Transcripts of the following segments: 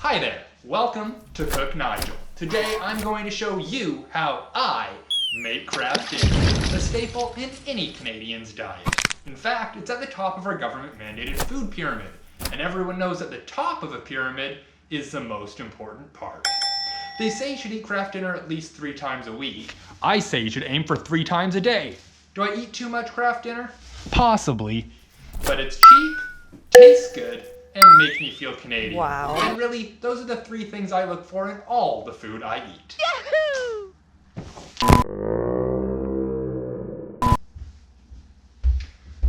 Hi there, welcome to Cook Nigel. Today I'm going to show you how I make Kraft dinner, a staple in any Canadian's diet. In fact, it's at the top of our government-mandated food pyramid, and everyone knows that the top of a pyramid is the most important part. They say you should eat Kraft dinner at least 3 times a week. I say you should aim for 3 times a day. Do I eat too much Kraft dinner? Possibly, but it's cheap, tastes good, and makes me feel Canadian. Wow. And really, those are the 3 things I look for in all the food I eat. Yahoo!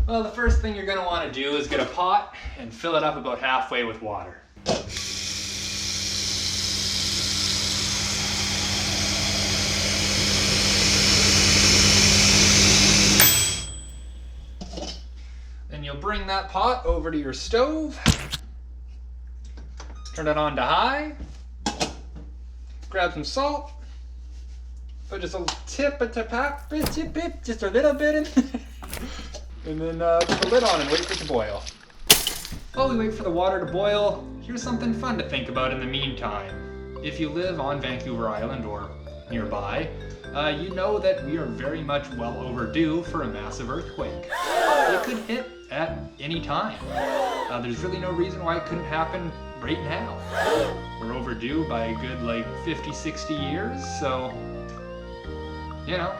Well, the first thing you're going to want to do is get a pot and fill it up about halfway with water. Then you'll bring that pot over to your stove, turn it on to high, grab some salt, put just a just a little bit in, and then put the lid on and wait for it to boil. While we wait for the water to boil, here's something fun to think about in the meantime. If you live on Vancouver Island or nearby, you know that we are very much well overdue for a massive earthquake. It could hit at any time. There's really no reason why it couldn't happen right now. We're overdue by a good 50, 60 years, so, you know,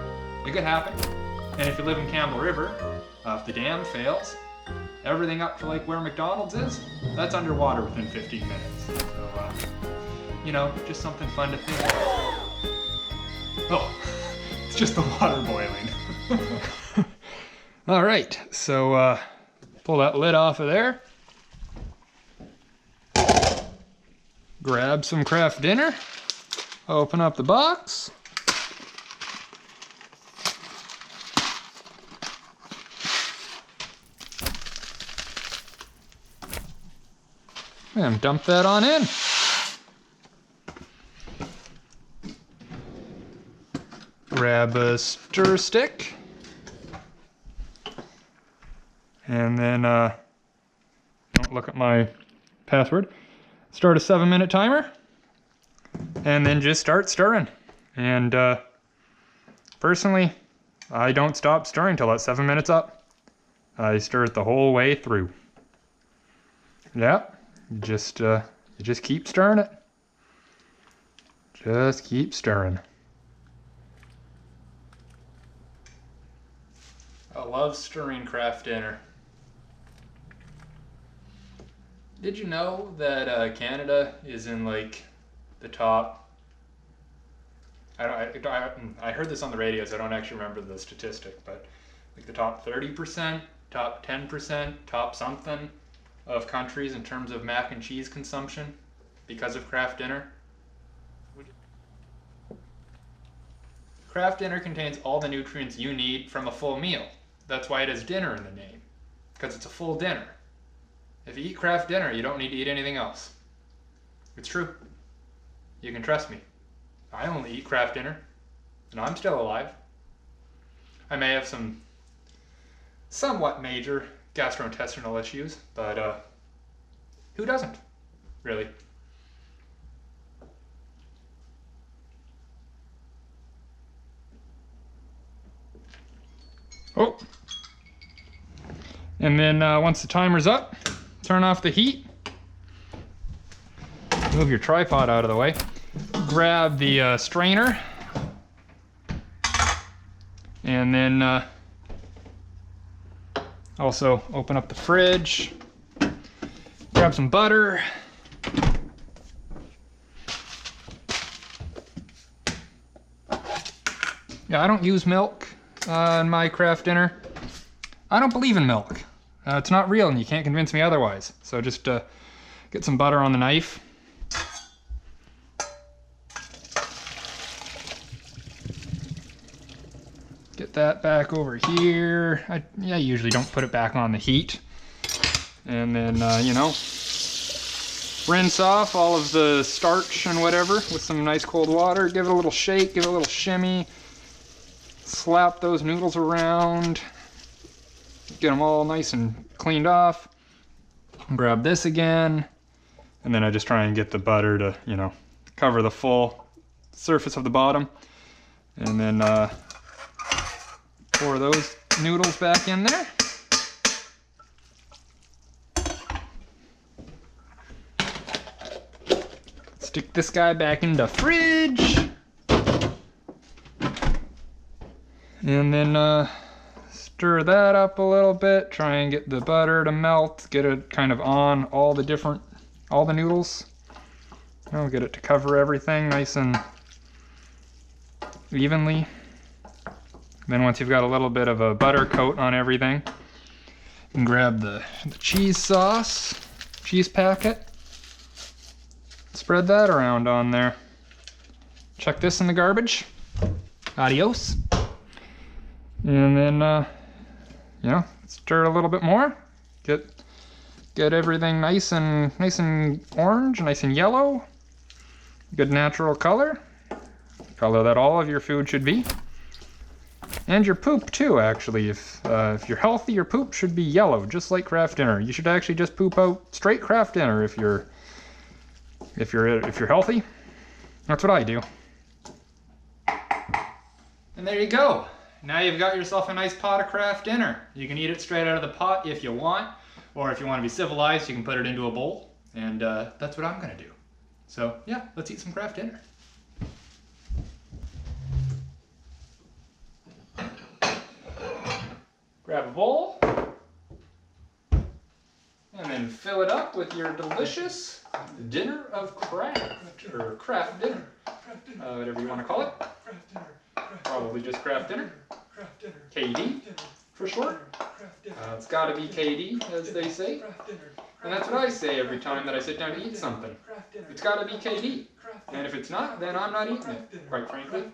it could happen. And if you live in Campbell River, if the dam fails, everything up to where McDonald's is, that's underwater within 15 minutes. So, you know, just something fun to think about. Oh, it's just the water boiling. All right, so pull that lid off of there. Grab some Kraft dinner. Open up the box. And dump that on in. Grab a stir stick. And then, don't look at my password. Start a 7-minute timer. And then just start stirring. And personally, I don't stop stirring till that 7 minutes up. I stir it the whole way through. Yep. You just keep stirring it. Just keep stirring. I love stirring Kraft dinner. Did you know that Canada is in the top? I heard this on the radio, so I don't actually remember the statistic, but the top 30%, top 10%, top something of countries in terms of mac and cheese consumption because of Kraft dinner. Kraft dinner contains all the nutrients you need from a full meal. That's why it has dinner in the name, because it's a full dinner. If you eat Kraft dinner, you don't need to eat anything else. It's true. You can trust me. I only eat Kraft dinner, and I'm still alive. I may have some somewhat major gastrointestinal issues, but who doesn't, really? Oh. And then once the timer's up, turn off the heat. Move your tripod out of the way. Grab the strainer. And then also open up the fridge. Grab some butter. Yeah, I don't use milk in my Kraft dinner. I don't believe in milk. It's not real and you can't convince me otherwise. So just get some butter on the knife. Get that back over here. I usually don't put it back on the heat. And then, you know, rinse off all of the starch and whatever with some nice cold water. Give it a little shake, give it a little shimmy. Slap those noodles around. Get them all nice and cleaned off. Grab this again. And then I just try and get the butter to, you know, cover the full surface of the bottom. And then pour those noodles back in there. Stick this guy back in the fridge. And then stir that up a little bit. Try and get the butter to melt. Get it kind of on all the noodles. I'll get it to cover everything nice and evenly. Then once you've got a little bit of a butter coat on everything, you can grab the cheese sauce, cheese packet, spread that around on there. Chuck this in the garbage. Adios. And then, you know, stir it a little bit more. Get everything nice and orange, nice and yellow. Good natural color. Color that all of your food should be. And your poop too, actually. If you're healthy, your poop should be yellow, just like Kraft Dinner. You should actually just poop out straight Kraft Dinner if you're healthy. That's what I do. And there you go. Now you've got yourself a nice pot of Kraft Dinner. You can eat it straight out of the pot if you want, or if you want to be civilized, you can put it into a bowl. And that's what I'm gonna do. So yeah, let's eat some Kraft Dinner. Grab a bowl, and then fill it up with your delicious dinner of Kraft, or Kraft Dinner, whatever you want to call it. Probably just Kraft Dinner. KD, for short. It's got to be KD, as they say. And that's what I say every time that I sit down to eat something. It's got to be KD. And if it's not, then I'm not eating it, quite frankly.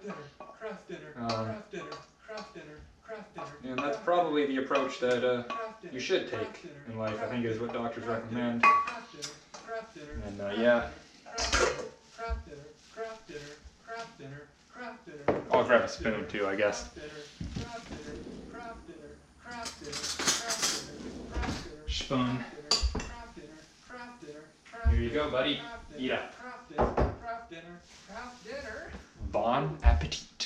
And that's probably the approach that you should take in life, I think is what doctors recommend. And yeah. I'll grab a spoon too, I guess. Spoon. Here you go, buddy. Eat up. Bon appetit.